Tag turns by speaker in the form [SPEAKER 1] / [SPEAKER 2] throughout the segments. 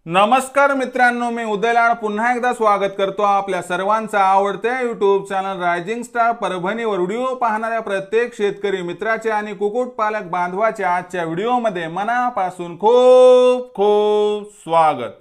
[SPEAKER 1] नमस्कार मित्रांनो, मी उदयलाड पुन्हा एकदा स्वागत करतो आपल्या सर्वांचा आवडत्या युट्यूब चॅनल रायझिंग स्टार परभणीवर व्हिडिओ पाहणाऱ्या प्रत्येक शेतकरी मित्राचे आणि कुक्कुटपालक बांधवाचे आजच्या व्हिडिओमध्ये मनापासून खूप खूप स्वागत।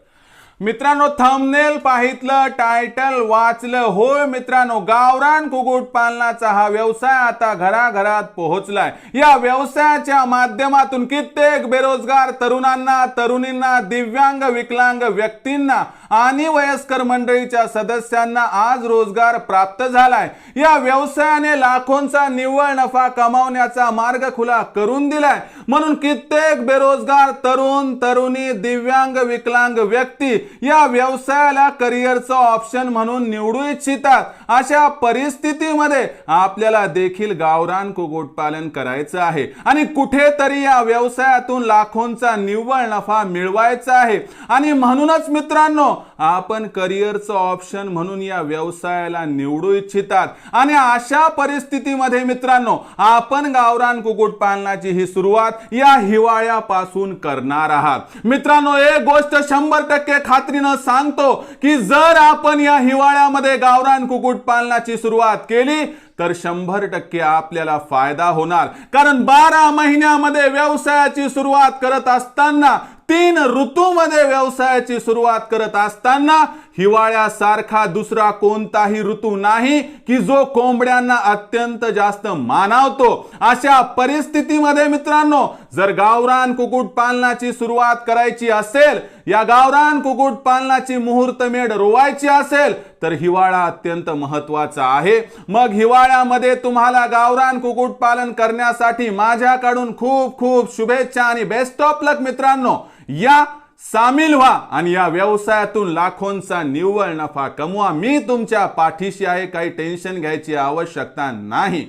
[SPEAKER 1] मित्रांनो, थंबनेल पाहितलं, टायटल वाचलं, होय मित्रांनो, गावरान कुक्कुटपालनाचा हा व्यवसाय आता घराघरात पोहोचलाय। या व्यवसायाच्या माध्यमातून कित्येक बेरोजगार तरुणांना, तरुणींना, दिव्यांग विकलांग व्यक्तींना आणि वयस्कर मंडळीच्या सदस्यांना आज रोजगार प्राप्त झालाय। या व्यवसायाने लाखोंचा निव्वळ नफा कमावण्याचा मार्ग खुला करून दिलाय। म्हणून कित्येक बेरोजगार तरुण, तरुणी, दिव्यांग विकलांग व्यक्ती या व्यवसायाला करिअरचा ऑप्शन म्हणून निवडू इच्छितात। अशा परिस्थितीमध्ये आपल्याला देखील गावरान कुक्कुटपालन करायचं आहे आणि कुठेतरी या व्यवसायातून लाखोंचा निव्वळ नफा मिळवायचा आहे। आणि म्हणूनच मित्रांनो, आपण करिअरचा ऑप्शन म्हणून या व्यवसायाला निवडू इच्छितात आणि अशा परिस्थितीमध्ये मित्रांनो, आपण गावरान कुक्कुटपालनाची ही सुरुवात या हिवाळ्यापासून करणार आहात। मित्रांनो, एक गोष्ट 100% खात्रीने सांगतो की जर आपण या हिवाळ्यामध्ये गावरान कुक्कुटपालनाची सुरुवात केली तर 100% आपल्याला फायदा होणार। कारण 12 महिन्यामध्ये व्यवसायाची सुरुवात करत असताना, 3 ऋतूमध्ये व्यवसायाची सुरुवात करत असताना हिवाळ्यासारखा दुसरा कोणताही ऋतू नाही की जो कोंबड्यांना अत्यंत जास्त मानवतो। अशा परिस्थितीमध्ये मित्रांनो, जर गावरान कुक्कुटपालनाची सुरुवात करायची असेल, या गावरान कुक्कुटपालनाची मुहूर्तमेढ रोवायची असेल तर हिवाळा अत्यंत महत्त्वाचा आहे। मग हिवाळ्यामध्ये तुम्हाला गावरान कुक्कुटपालन करण्यासाठी माझ्याकडून खूप खूप शुभेच्छा आणि बेस्ट ऑफ लक मित्रांनो। या सामील व्हा आणि या व्यवसायातून लाखोंचा निव्वळ नफा कमवा। मी तुमच्या पाठीशी आहे, काही टेन्शन घ्यायची आवश्यकता नाही।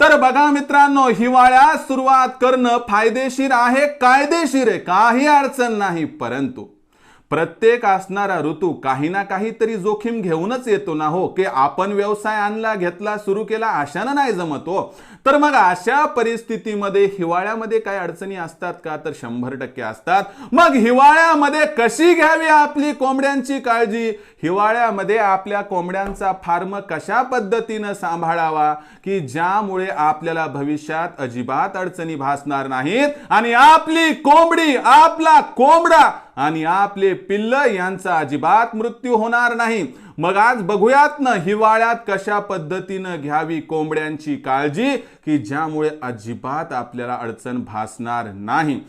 [SPEAKER 1] तर बघा मित्रांनो, हिवाळ्यात सुरुवात करणं फायदेशीर आहे, कायदेशीर आहे, काही अडचण नाही। परंतु प्रत्येक असणारा ऋतू काही ना काहीतरी जोखीम घेऊनच येतो ना हो, की आपण व्यवसाय आणला, घेतला, सुरू केला अशानं नाही जमत हो। तर मग अशा परिस्थितीमध्ये हिवाळ्यामध्ये काय अडचणी असतात का? तर 100% असतात। मग हिवाळ्यामध्ये कशी घ्यावी आपली कोंबड्यांची काळजी, हिवाळ्यामध्ये आपल्या कोंबड्यांचा फार्म कशा पद्धतीने सांभाळावा की ज्यामुळे आपल्याला भविष्यात अजिबात अडचणी भासणार नाहीत आणि आपली कोंबडी, आपला कोंबडा आणि आपले पिल्ल यांचा अजिबात मृत्यू होणार नाही। मग आज बघूयात ना, हिवाळ्यात कशा पद्धतीने घ्यावी कोंबड्यांची काळजी की ज्यामुळे अजिबात आपल्याला अडचण भासणार नाही।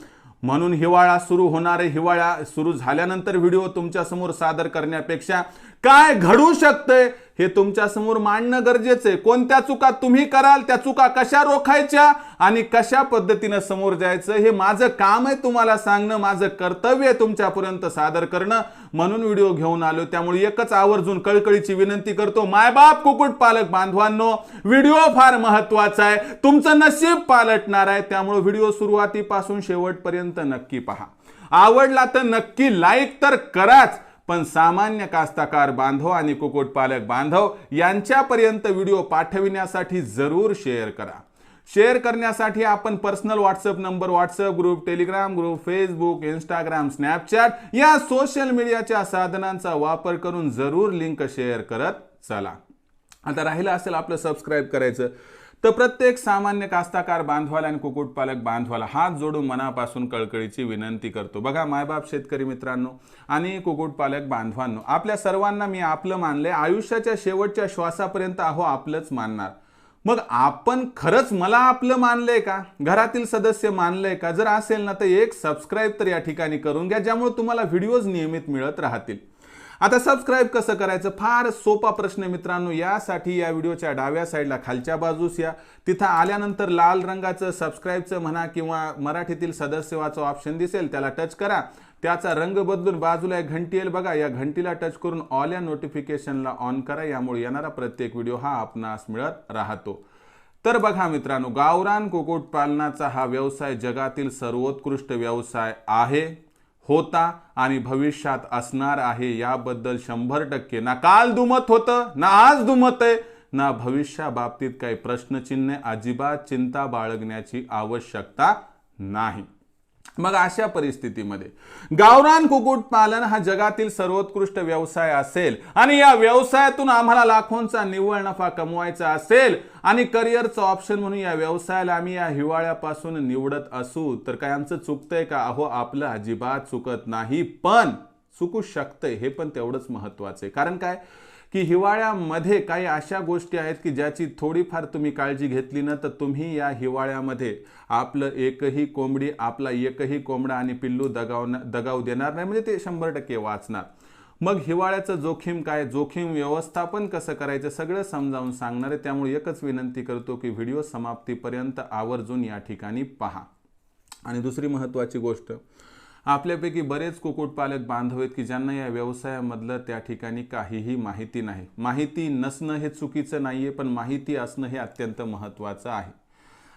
[SPEAKER 1] म्हणून हिवाळा सुरू होणार आहे, हिवाळा सुरू झाल्यानंतर व्हिडिओ तुमच्या समोर सादर करण्यापेक्षा काय घडू शकते हे तुमच्या समोर मांडणं गरजेचं आहे। कोणत्या चुका तुम्ही कराल, त्या चुका कशा रोखायच्या आणि कशा पद्धतीने समोर जायचं हे माझं काम आहे तुम्हाला सांगणं, माझं कर्तव्य आहे तुमच्यापर्यंत सादर करणं। म्हणून व्हिडिओ घेऊन आलो। त्यामुळे एकच आवर्जून कळकळीची विनंती करतो, मायबाप कुक्कुटपालक बांधवांनो, व्हिडिओ फार महत्त्वाचा आहे, तुमचं नशीब पालटणार आहे। त्यामुळे व्हिडिओ सुरुवातीपासून शेवटपर्यंत नक्की पहा। आवडला तर नक्की लाईक तर कराच, पण सामान्य कास्तकार बांधव आणि कुक्कुटपालक बांधव यांच्यापर्यंत व्हिडिओ पाठविण्यासाठी जरूर शेअर करा। शेअर करण्यासाठी आपण personal WhatsApp number, WhatsApp group, Telegram group, Facebook, Instagram, Snapchat या सोशल मीडियाच्या साधनांचा वापर करून जरूर लिंक शेअर करत चला। आता राहिलं असेल आपलं सबस्क्राईब करायचं, तर प्रत्येक सामान्य कास्तकार बांधवाला आणि कुक्कुटपालक बांधवाला हात जोडून मनापासून कळकळीची विनंती करतो। बघा मायबाप शेतकरी मित्रांनो आणि कुक्कुटपालक बांधवांनो, आपल्या सर्वांना मी आपलं मानले, आयुष्याच्या शेवटच्या श्वासापर्यंत आहो आपलंच मानणार। मग आपण खरंच मला आपलं मानलंय का? घरातील सदस्य मानलंय का? जर असेल ना तर एक सबस्क्राईब तर या ठिकाणी करून घ्या, ज्यामुळे तुम्हाला व्हिडिओज नियमित मिळत राहतील। आता सबस्क्राईब कसं करायचं? फार सोपा प्रश्न मित्रांनो। यासाठी या व्हिडिओच्या डाव्या साईडला खालच्या बाजूस या, तिथं आल्यानंतर लाल रंगाचं सबस्क्राईबचं म्हणा किंवा मराठीतील सदस्यत्वाचं ऑप्शन दिसेल, त्याला टच करा। त्याचा रंग बदलून बाजूला एक घंटी येईल बघा, या घंटीला टच करून ऑल या नोटिफिकेशनला ऑन करा। यामुळे येणारा प्रत्येक व्हिडिओ हा आपणास मिळत राहतो। तर बघा मित्रांनो, गावरान कुक्कुटपालनाचा हा व्यवसाय जगातील सर्वोत्कृष्ट व्यवसाय आहे, होता आणि भविष्यात असणार आहे। याबद्दल 100% ना काल दुमत होतं, ना आज दुमत आहे, ना भविष्याबाबतीत काही प्रश्नचिन्ह, अजिबात चिंता बाळगण्याची आवश्यकता नाही। मग अशा परिस्थितीमध्ये गावरान कुक्कुटपालन हा जगातील सर्वोत्कृष्ट व्यवसाय असेल आणि या व्यवसायातून आम्हाला लाखोंचा निव्वळ नफा कमवायचा असेल आणि करिअरचं ऑप्शन म्हणून या व्यवसायाला आम्ही या हिवाळ्यापासून निवडत असू तर काय आमचं चुकतंय का? अहो, आपलं अजिबात चुकत नाही, पण चुकू शकतंय हे पण तेवढंच महत्वाचं आहे. कारण काय की हिवाळ्यामध्ये काही अशा गोष्टी आहेत की ज्याची थोडीफार तुम्ही काळजी घेतली ना तर तुम्ही या हिवाळ्यामध्ये आपलं एकही कोंबडी, आपला एकही कोंबडा आणि पिल्लू दगावू देणार नाही, म्हणजे ते 100% वाचणार. मग हिवाळ्याचं जोखीम काय, जोखीम व्यवस्थापन कसं करायचं सगळं समजावून सांगणार आहे. त्यामुळे एकच विनंती करतो की व्हिडिओ समाप्तीपर्यंत आवर्जून या ठिकाणी पहा. आणि दुसरी महत्त्वाची गोष्ट, आपल्यापैकी बरेच कुक्कुटपालक बांधव आहेत की ज्यांना या व्यवसायामधलं त्या ठिकाणी काहीही माहिती नाही. माहिती नसणं हे चुकीचं नाहीये, पण माहिती असणं हे अत्यंत महत्त्वाचं आहे.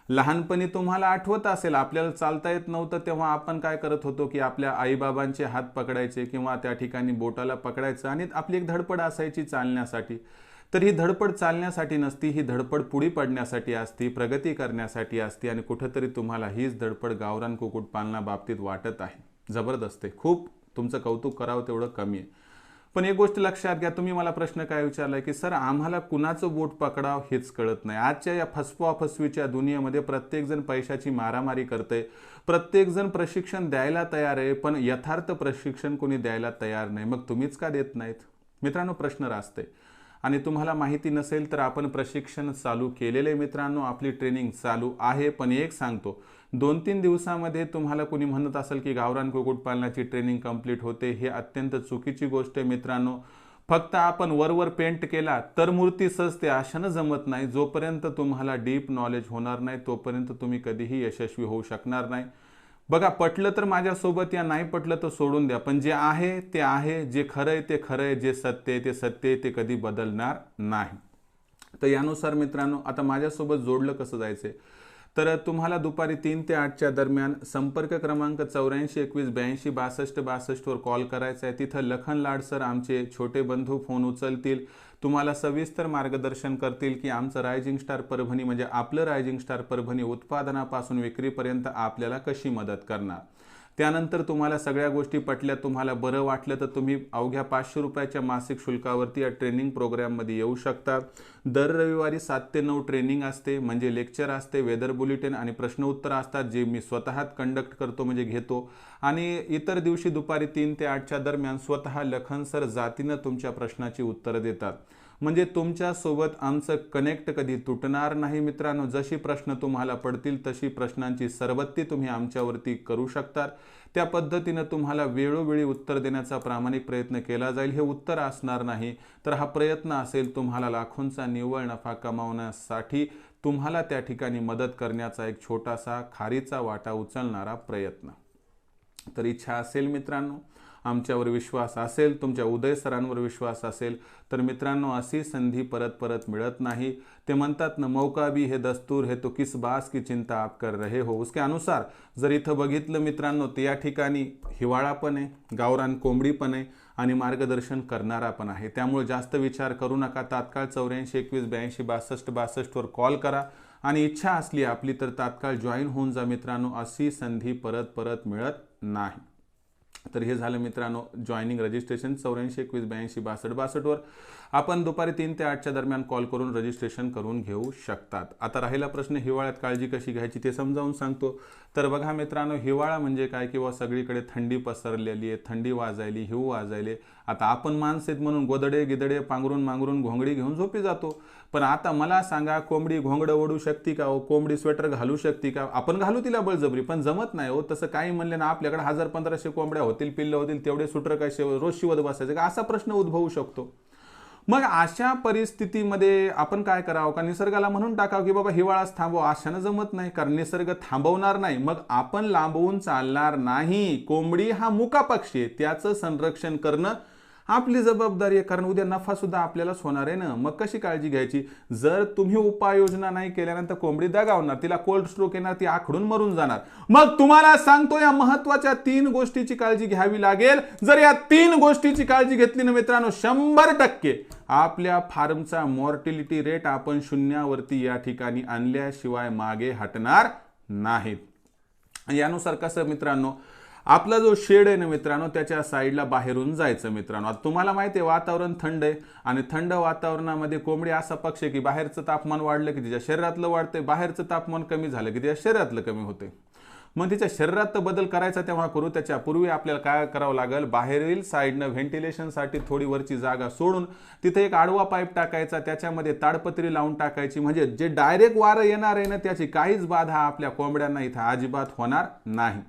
[SPEAKER 1] लहानपणी तुम्हाला आठवत असेल आपल्याला चालता येत नव्हतं तेव्हा आपण काय करत होतो की आपल्या आईबाबांचे हात पकडायचे किंवा त्या ठिकाणी बोटाला पकडायचं आणि आपली एक धडपड असायची चालण्यासाठी. तर ही धडपड चालण्यासाठी नसती, ही धडपड पुढे पडण्यासाठी असती, प्रगती करण्यासाठी असती. आणि कुठेतरी तुम्हाला हीच धडपड गावरान कुक्कुटपालनाबाबतीत वाटत आहे. जबरदस्त आहे, खूप तुमचं कौतुक करावं तेवढं कमी आहे. पण एक गोष्ट लक्षात घ्या, तुम्ही मला प्रश्न काय विचारलाय की सर आम्हाला कुणाचं बोट पकडावं हेच कळत नाही. आजच्या या फसवाफसवीच्या दुनियेमध्ये प्रत्येकजण पैशाची मारामारी करते, प्रत्येकजण प्रशिक्षण द्यायला तयार आहे, पण यथार्थ प्रशिक्षण कोणी द्यायला तयार नाही. मग तुम्हीच का देत नाहीत? मित्रांनो, प्रश्न रास्ते. आणि तुम्हाला माहिती नसेल तर आपण प्रशिक्षण चालू केलेले मित्रांनो, आपली ट्रेनिंग चालू आहे. पण एक सांगतो, 2-3 दिवसामध्ये तुम्हाला कोणी म्हणत असेल की गावरान कुक्कुटपालनाची ट्रेनिंग कंप्लीट होते, हे अत्यंत चुकीची गोष्ट आहे मित्रांनो. फक्त आपण वरवर पेंट केला तर मूर्ती सजते अशानं जमत नाही. जोपर्यंत तुम्हाला डीप नॉलेज होणार नाही तोपर्यंत तुम्ही कधीही यशस्वी होऊ शकणार नाही. बघा, पटलं तर माझ्यासोबत या, नाही पटलं तर सोडून द्या, पण जे आहे ते आहे, जे खरं आहे ते खरं आहे, जे सत्य आहे ते सत्य आहे, ते कधी बदलणार नाही. तर यानुसार मित्रांनो, आता माझ्यासोबत जोडलं कसं जायचंय तर तुम्हाला दुपारी 3 ते 8च्या दरम्यान संपर्क क्रमांक 84 21 82 62 62 वर कॉल करायचा आहे. तिथं लखन लाड सर आमचे छोटे बंधू फोन उचलतील, तुम्हाला सविस्तर मार्गदर्शन करतील की आमचं रायझिंग स्टार परभणी म्हणजे आपलं रायझिंग स्टार परभणी उत्पादनापासून विक्रीपर्यंत आपल्याला कशी मदत करणार. त्यानंतर तुम्हाला सगळ्या गोष्टी पटल्या, तुम्हाला बरं वाटलं तर तुम्ही अवघ्या 500 रुपयाच्या मासिक शुल्कावरती या ट्रेनिंग प्रोग्राममध्ये येऊ शकता. दर रविवारी 7 ते 9 ट्रेनिंग असते, म्हणजे लेक्चर असते, वेदर बुलेटिन आणि प्रश्न उत्तर असतात जे मी स्वतः कंडक्ट करतो म्हणजे घेतो. आणि इतर दिवशी दुपारी 3 ते 8च्या दरम्यान स्वतः लखन सर जातीनं तुमच्या प्रश्नाची उत्तरं देतात. म्हणजे तुमच्या सोबत आमचं कनेक्ट कधी तुटणार नाही मित्रांनो. जशी प्रश्न तुम्हाला पडतील तशी प्रश्नांची सरबत्ती तुम्ही आमच्यावरती करू शकता. त्या पद्धतीनं तुम्हाला वेळोवेळी उत्तर देण्याचा प्रामाणिक प्रयत्न केला जाईल. हे उत्तर असणार नाही तर हा प्रयत्न असेल तुम्हाला लाखोंचा निव्वळ नफा कमावण्यासाठी तुम्हाला त्या ठिकाणी मदत करण्याचा एक छोटासा खारीचा वाटा उचलणारा प्रयत्न. तर इच्छा असेल मित्रांनो, आमच्यावर विश्वास असेल, तुमच्या उदय सरांवर विश्वास असेल तर मित्रांनो, अशी संधी परत परत मिळत नाही. ते म्हणतात ना, मौका भी है दस्तूर है तो किस बास की चिंता आप कर रहे हो. उसके अनुसार जर इथं बघितलं मित्रांनो तर या ठिकाणी हिवाळा पण आहे, गावरान कोंबडी पण आहे आणि मार्गदर्शन करणारा पण आहे. त्यामुळे जास्त विचार करू नका. तात्काळ 84 21 82 62 62 वर कॉल करा आणि इच्छा असली आपली तर तात्काळ जॉईन होऊन जा मित्रांनो. अशी संधी परत परत मिळत नाही. तर हे झालं मित्रांनो जॉईनिंग रजिस्ट्रेशन. 84 21 82 62 62 वर आपण दुपारी 3 ते 8च्या दरम्यान कॉल करून रजिस्ट्रेशन करून घेऊ शकतात. आता राहिला प्रश्न हिवाळ्यात काळजी कशी घ्यायची ते समजावून सांगतो. तर बघा मित्रांनो, हिवाळा म्हणजे काय किंवा सगळीकडे थंडी पसरलेली आहे, थंडी वाजायली, हिव वाजायले. आता आपण माणसं आहेत म्हणून गोदडे गिदडे पांघरून मांघरून घोंगडी घेऊन झोपी जातो. पण आता मला सांगा, कोंबडी घोंगडं ओढू शकते का हो? कोंबडी स्वेटर घालू शकते का? आपण घालू तिला बळजबरी, पण जमत नाही हो. तसं काही म्हणले ना, आपल्याकडे 1000-1500 कोंबड्या होतील, पिल्लं होतील, तेवढे सुटर काय रोज शिवत बसायचं का, असा प्रश्न उद्भवू शकतो. मग अशा परिस्थितीमध्ये आपण काय करावं का निसर्गाला म्हणून टाकावं की बाबा हिवाळाच थांबव. अशानं जमत नाही, कारण निसर्ग थांबवणार नाही. मग आपण लांबवून चालणार नाही. कोंबडी हा मुका पक्षी आहे, त्याचं संरक्षण करणं आपली जबाबदारी आहे, कारण उद्या नफा सुद्धा आपल्यालाच होणार आहे ना. मग कशी काळजी घ्यायची? जर तुम्ही उपाययोजना नाही केल्यानंतर कोंबडी दगावणार, तिला कोल्ड स्ट्रोक येणार, ती आखडून मरून जाणार. मग तुम्हाला सांगतो, या महत्वाच्या 3 गोष्टीची काळजी घ्यावी लागेल. जर या 3 गोष्टीची काळजी घेतली ना मित्रांनो, 100% आपल्या फार्मचा मॉर्टिलिटी रेट आपण शून्यावरती या ठिकाणी आणल्याशिवाय मागे हटणार नाहीत. यानुसार कसं मित्रांनो, आपला जो शेड आहे ना मित्रांनो, त्याच्या साईडला बाहेरून जायचं मित्रांनो. आता तुम्हाला माहिती आहे वातावरण थंड आहे आणि थंड वातावरणामध्ये कोंबडी असा पक्षी आहे की बाहेरचं तापमान वाढलं की तिच्या शरीरातलं वाढते, बाहेरचं तापमान कमी झालं की तिच्या शरीरातलं कमी होते. मग तिच्या शरीरात बदल करायचा तेव्हा करू, त्याच्यापूर्वी आपल्याला काय करावं लागेल, बाहेरील साईडनं व्हेंटिलेशनसाठी थोडी वरची जागा सोडून तिथे एक आडवा पाईप टाकायचा, त्याच्यामध्ये ताडपत्री लावून टाकायची, म्हणजे जे डायरेक्ट वारं येणार आहे ना त्याची काहीच बाधा आपल्या कोंबड्यांना इथं अजिबात होणार नाही.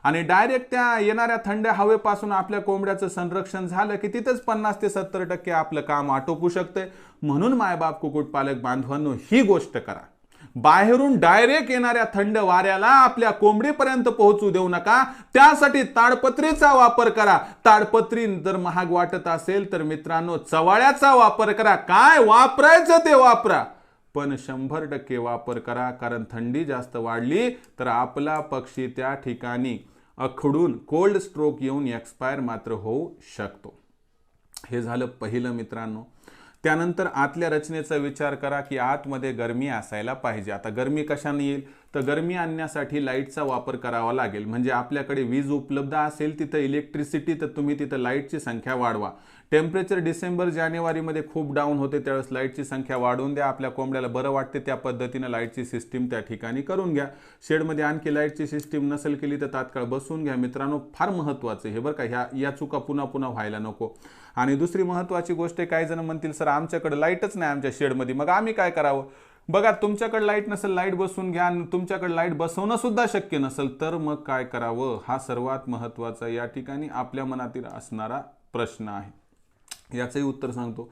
[SPEAKER 1] आणि डायरेक्ट त्या येणाऱ्या थंड हवेपासून आपल्या कोंबड्याचं संरक्षण झालं की तिथंच 50 ते 70% आपलं काम आटोपू शकते. म्हणून मायबाप कुक्कुटपालक बांधवांनो, ही गोष्ट करा. बाहेरून डायरेक्ट येणाऱ्या थंड वाऱ्याला आपल्या कोंबडीपर्यंत पोहोचू देऊ नका. त्यासाठी ताडपत्रीचा वापर करा. ताडपत्री जर महाग वाटत असेल तर मित्रांनो चवाळ्याचा वापर करा. काय वापरायचं ते वापरा, पण 100% वापर करा. कारण थंडी जास्त वाढली तर आपला पक्षी त्या ठिकाणी अखडून कोल्ड स्ट्रोक येऊन एक्सपायर मात्र होऊ शकतो. हे झालं पहिलं मित्रांनो. त्यानंतर आतल्या रचनेचा विचार करा की आतमध्ये गरमी असायला पाहिजे. आता गरमी कशाने येईल, तर गरमी आणण्यासाठी लाईटचा वापर करावा लागेल. म्हणजे आपल्याकडे वीज उपलब्ध असेल तिथं इलेक्ट्रिसिटी, तर तुम्ही तिथं लाईटची संख्या वाढवा. टेम्परेचर डिसेंबर जानेवारीमध्ये खूप डाऊन होते, त्यावेळेस लाईटची संख्या वाढवून द्या. आपल्या कोंबड्याला बरं वाटते त्या पद्धतीनं लाईटची सिस्टीम त्या ठिकाणी करून घ्या. शेडमध्ये आणखी लाईटची सिस्टीम नसेल केली तर तात्काळ बसवून घ्या. मित्रांनो फार महत्त्वाचं हे बरं का, या चुका पुन्हा पुन्हा व्हायला नको. आणि दुसरी महत्त्वाची गोष्ट आहे, काही जण म्हणतील सर आमच्याकडे लाईटच नाही आमच्या शेडमध्ये, मग आम्ही काय करावं. बघा, तुमच्याकडे लाईट नसेल, लाईट बसवून घ्या. आणि तुमच्याकडे लाईट बसवणं सुद्धा शक्य नसेल तर मग काय करावं, हा सर्वात महत्त्वाचा या ठिकाणी आपल्या मनातील असणारा प्रश्न आहे. याचंही उत्तर सांगतो.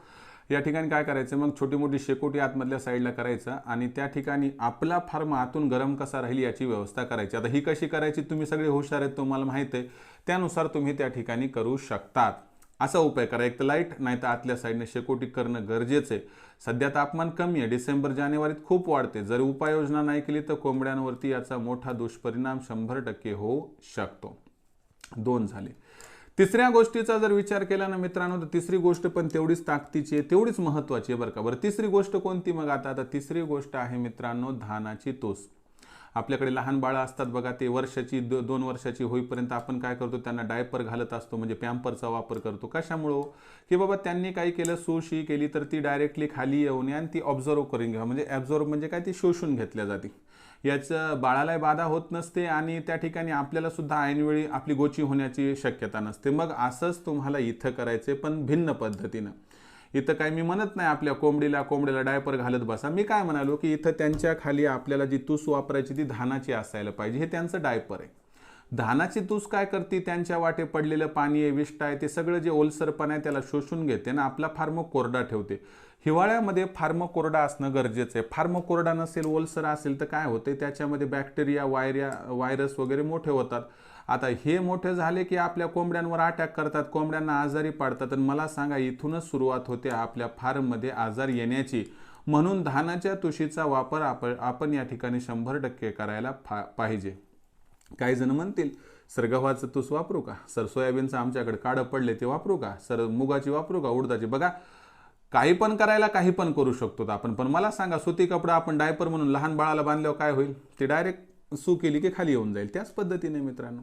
[SPEAKER 1] या ठिकाणी काय करायचं, मग छोटी मोठी शेकोटी आतमधल्या साईडला करायचं आणि त्या ठिकाणी आपला फार्म आतून गरम कसा राहील याची व्यवस्था करायची. आता ही कशी करायची, तुम्ही सगळे हुशार आहेत, तुम्हाला माहिती आहे, त्यानुसार तुम्ही त्या ठिकाणी करू शकतात. असा उपाय करा, एक तर लाईट नाही तर आतल्या साईडने शेकोटी करणं गरजेचं आहे. सध्या तापमान कमी आहे, डिसेंबर जानेवारीत खूप वाढते. जर उपाययोजना नाही केली तर कोंबड्यांवरती याचा मोठा दुष्परिणाम 100% होऊ शकतो. 2 झाले. तिसऱ्या गोष्टीचा जर विचार केला ना मित्रांनो, तर तिसरी गोष्ट पण तेवढीच ताकदीची आहे, तेवढीच महत्त्वाची आहे बरं का. बरं, तिसरी गोष्ट कोणती मग आता तिसरी गोष्ट आहे मित्रांनो धानाची तूस. आपल्याकडे लहान बाळं असतात बघा, ते वर्षाची 2 वर्षाची होईपर्यंत आपण काय करतो, त्यांना डायपर घालत असतो, म्हणजे पॅम्परचा वापर करतो. कशामुळं, की बाबा त्यांनी काही केलं, सूशी केली तर ती डायरेक्टली खाली येऊन आणि ती ऑब्झर्व करून घ्या. म्हणजे ॲब्झॉर्व म्हणजे काय, ती शोषून घेतल्या जाते. याचं बाळालाही बाधा होत नसते आणि त्या ठिकाणी आपल्याला सुद्धा ऐनवेळी आपली गोची होण्याची शक्यता नसते. मग असंच तुम्हाला इथं करायचे, पण भिन्न पद्धतीनं. इथं काय मी म्हणत नाही आपल्या कोंबडीला डायपर घालत बसा. मी काय म्हणालो की इथं त्यांच्या खाली आपल्याला जी तूस वापरायची ती धानाची असायला पाहिजे. हे त्यांचं डायपर आहे. धानाची तूस काय करते, त्यांच्या वाटे पडलेलं पाणी आहे, विष्ठा आहे, ते सगळं जे ओलसरपण आहे त्याला शोषून घेते ना, आपला फार्म कोरडा ठेवते. हिवाळ्यामध्ये फार्म कोरडा असणं गरजेचं आहे. फार्म कोरडा नसेल, ओलसर असेल तर काय होते, त्याच्यामध्ये बॅक्टेरिया, व्हायरस वगैरे मोठे होतात. आता हे मोठे झाले की आपल्या कोंबड्यांवर अटॅक करतात, कोंबड्यांना आजारी पाडतात. आणि मला सांगा, इथूनच सुरुवात होते आपल्या फार्ममध्ये आजार येण्याची. म्हणून धानाच्या तुशीचा वापर आपण या ठिकाणी 100% करायला पाहिजे. काही जण म्हणतील सर गव्हाचं तूस वापरू का, सर सोयाबीनचं आमच्याकडे काळं पडले ते वापरू का, सर मुगाची वापरू का, उडदाची. बघा, काही पण करायला काही पण करू शकतो आपण. पण मला सांगा, सुती कपडा आपण डायपर म्हणून लहान बाळाला बांधल्यावर काय होईल, ते डायरेक्ट सू केली की खाली येऊन जाईल. त्याच पद्धतीने मित्रांनो,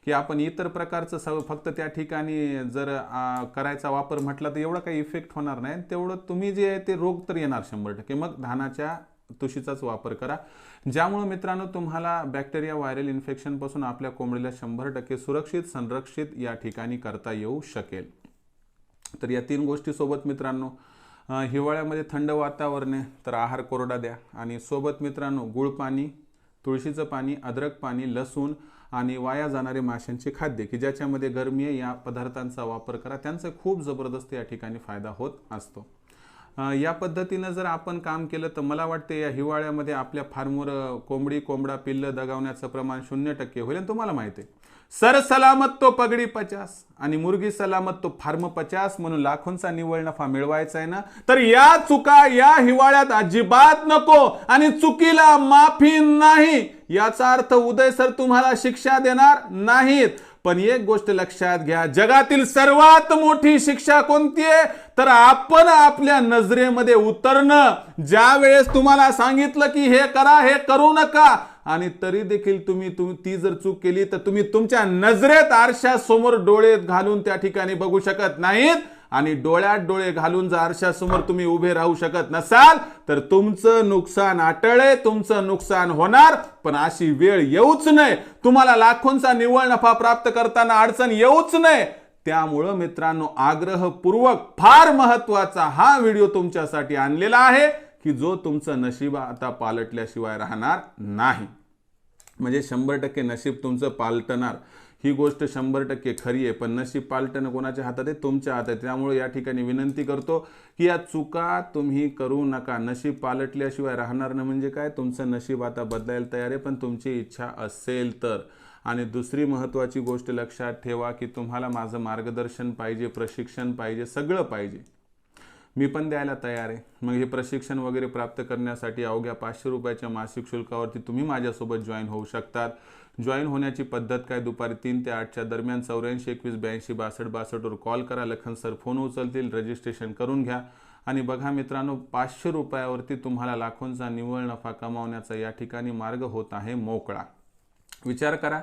[SPEAKER 1] की आपण इतर प्रकारचं फक्त त्या ठिकाणी जर करायचा वापर म्हटला तर एवढा काही इफेक्ट होणार नाही. तेवढं तुम्ही जे आहे ते रोग तर येणार 100%. मग धानाच्या तुशीचाच वापर करा, ज्यामुळे मित्रांनो तुम्हाला बॅक्टेरिया, व्हायरल इन्फेक्शनपासून आपल्या कोंबडीला 100% सुरक्षित, संरक्षित या ठिकाणी करता येऊ शकेल. तर या 3 गोष्टी सोबत मित्रांनो, हिवाळ्यामध्ये थंड वातावरण आहे तर आहार कोरडा द्या. आणि सोबत मित्रांनो गुळ पाणी, तुळशीचं पाणी, अद्रक पाणी, लसूण आणि वाया जाणारे माशांचे खाद्य की ज्याच्यामध्ये गरमी आहे, या पदार्थांचा वापर करा. त्यांचा खूप जबरदस्त या ठिकाणी फायदा होत असतो. या पद्धतीनं जर आपण काम केलं तर मला वाटते या हिवाळ्यामध्ये आपल्या फार्मवर कोंबडा पिल्लं दगावण्याचं प्रमाण 0% होईल. आणि तुम्हाला माहिती आहे, सर सलामत तो पगडी 50 आणि मुर्गी सलामत तो फार्म 50 म्हणून लाखोंचा निव्वळ नफा मिळवायचा आहे ना, तर या चुका या हिवाळ्यात अजिबात नको. आणि चुकीला माफी नाही याचा अर्थ उदय सर तुम्हाला शिक्षा देणार नाहीत. पण एक गोष्ट लक्षात घ्या, जगातील सर्वात मोठी शिक्षा कोणती आहे, तर आपण आपल्या नजरेमध्ये उतरणं. ज्या वेळेस तुम्हाला सांगितलं की हे करा, हे करू नका, आणि तरी देखील तुम्ही ती जर चूक केली तर तुम्ही तुमच्या नजरेत आरशासमोर डोळे घालून त्या ठिकाणी बघू शकत नाहीत आणि डोळ्यात डोळे घालून जर आरशासमोर तुम्ही उभे राहू शकत नसाल तर तुमचं नुकसान अटळे, तुमचं नुकसान होणार. पण अशी वेळ येऊच नये, तुम्हाला लाखोंचा निव्वळ नफा प्राप्त करताना अडचण येऊच नये. त्यामुळं मित्रांनो, आग्रहपूर्वक फार महत्वाचा हा व्हिडिओ तुमच्यासाठी आणलेला आहे की जो तुमचं नशीब आता पालटल्याशिवाय राहणार नाही. म्हणजे 100% नशीब तुमचं पालटणार ही गोष्ट 100% खरी आहे. पण नशीब पालटणं कोणाच्या हातात आहे? तुमच्या हातात. त्यामुळे या ठिकाणी विनंती करतो की या चुका तुम्ही करू नका. नशीब पालटल्याशिवाय राहणार नाही म्हणजे काय? तुमचं नशीब आता बदलायला तयार आहे, पण तुमची इच्छा असेल तर. आणि दुसरी महत्त्वाची गोष्ट लक्षात ठेवा की तुम्हाला माझं मार्गदर्शन पाहिजे, प्रशिक्षण पाहिजे, सगळं पाहिजे. मी पण द्यायला तयार आहे. मग हे प्रशिक्षण वगैरे प्राप्त करण्यासाठी अवघ्या 500 रुपयाच्या मासिक शुल्कावरती तुम्ही माझ्यासोबत जॉईन होऊ शकतात. जॉईन होण्याची पद्धत काय? दुपारी 3 ते 8च्या दरम्यान 84 21 82 62 62 वर कॉल करा. लखन सर फोन उचलतील, रजिस्ट्रेशन करून घ्या. आणि बघा मित्रांनो, 500 रुपयावरती तुम्हाला लाखोंचा निव्वळ नफा कमावण्याचा या ठिकाणी मार्ग होत आहे मोकळा. विचार करा.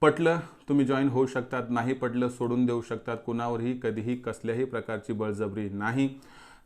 [SPEAKER 1] पटलं तुम्ही जॉईन होऊ शकतात, नाही पटलं सोडून देऊ शकतात. कुणावरही कधीही कसल्याही प्रकारची बळजबरी नाही.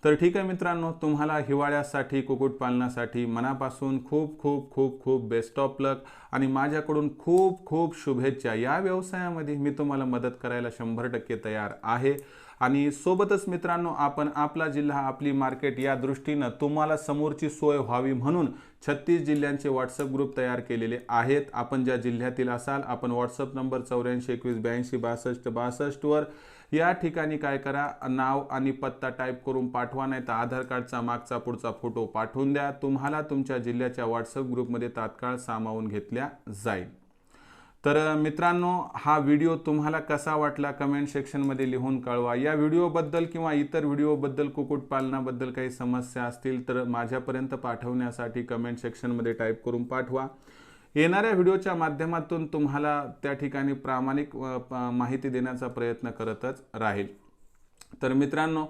[SPEAKER 1] तर ठीक आहे मित्रांनो, तुम्हाला हिवाळ्यासाठी, कुक्कुटपालनासाठी मनापासून खूप खूप खूप खूप बेस्ट ऑफ लक आणि माझ्याकडून खूप खूप शुभेच्छा. या व्यवसायामध्ये मी तुम्हाला मदत करायला 100% तयार आहे. आणि सोबतच मित्रांनो, आपण आपला जिल्हा आपली मार्केट या दृष्टीनं तुम्हाला समोरची सोय व्हावी म्हणून 36 जिल्ह्यांचे व्हॉट्सअप ग्रुप तयार केलेले आहेत. आपण ज्या जिल्ह्यातील असाल, आपण व्हॉट्सअप नंबर 84 21 82 62 62 वर या ठिकाणी काय करा, नाव आणि पत्ता टाईप करून पाठवा, नाही तर आधार कार्डचा मागचा पुढचा फोटो पाठवून द्या. तुम्हाला तुमच्या जिल्ह्याच्या व्हॉट्सअप ग्रुपमध्ये तात्काळ सामावून घेतल्या जाईल. तर मित्रांनो, हा व्हिडिओ तुम्हाला कसा वाटला कमेंट सेक्शनमध्ये लिहून कळवा. या व्हिडिओबद्दल किंवा इतर व्हिडिओबद्दल, कुक्कुटपालनाबद्दल काही समस्या असतील तर माझ्यापर्यंत पाठवण्यासाठी कमेंट सेक्शनमध्ये टाईप करून पाठवा. येणाऱ्या व्हिडिओच्या माध्यमातून तुम्हाला त्या ठिकाणी प्रामाणिक माहिती देण्याचा प्रयत्न करतच राहील. तर मित्रांनो,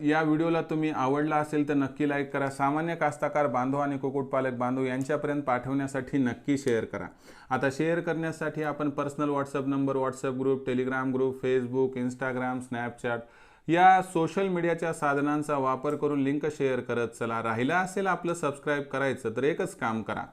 [SPEAKER 1] या व्हिडिओला तुम्ही आवडला असेल तर नक्की लाईक करा. सामान्य कास्तकार बांधव आणि कुक्कुटपालक बांधव यांच्यापर्यंत पाठवण्यासाठी नक्की शेअर करा. आता शेअर करण्यासाठी आपण personal WhatsApp number, WhatsApp group, Telegram group, Facebook, Instagram, Snapchat या सोशल मीडियाच्या साधनांचा वापर करून लिंक शेअर करत चला. राहिला असेल आपलं सबस्क्राईब करायचं तर एकच काम करा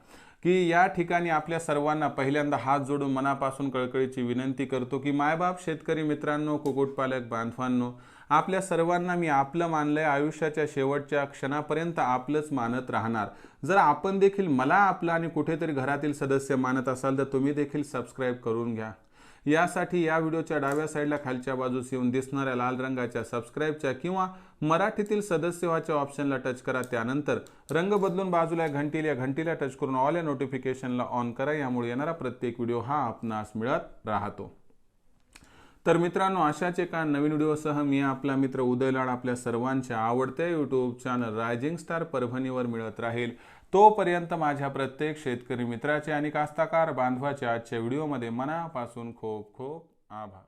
[SPEAKER 1] की या ठिकाणी आपल्या सर्वांना पहिल्यांदा हात जोडून मनापासून कळकळीची विनंती करतो की मायबाप शेतकरी मित्रांनो, कुक्कुटपालक बांधवांनो, आपल्या सर्वांना मी आपलं मानलंय. आयुष्याच्या शेवटच्या क्षणापर्यंत आपलंच मानत राहणार. जर आपण देखील मला आपलं आणि कुठेतरी घरातील सदस्य मानत असाल तर तुम्ही देखील सबस्क्राईब करून घ्या. यासाठी या व्हिडिओच्या डाव्या साईडला खालच्या बाजूस येऊन दिसणाऱ्या लाल रंगाच्या सबस्क्राईबच्या किंवा मराठीतील सदस्य व्हाच्या ऑप्शनला टच करा. त्यानंतर रंग बदलून बाजूला घंटीला, घंटीला टच करून ऑल या नोटिफिकेशनला ऑन करा. यामुळे येणारा प्रत्येक व्हिडिओ हा आपणास मिळत राहतो. तर मित्रांनो, अशाच एका नवीन व्हिडिओसह मी आपला मित्र उदय लाड आपल्या सर्वांच्या आवडत्या यूट्यूब चॅनल रायझिंग स्टार परभणीवर मिळत राहील. तोपर्यंत माझ्या प्रत्येक शेतकरी मित्राचे आणि कास्तकार बांधवाचे आजच्या व्हिडिओमध्ये मनापासून खूप खूप आभार.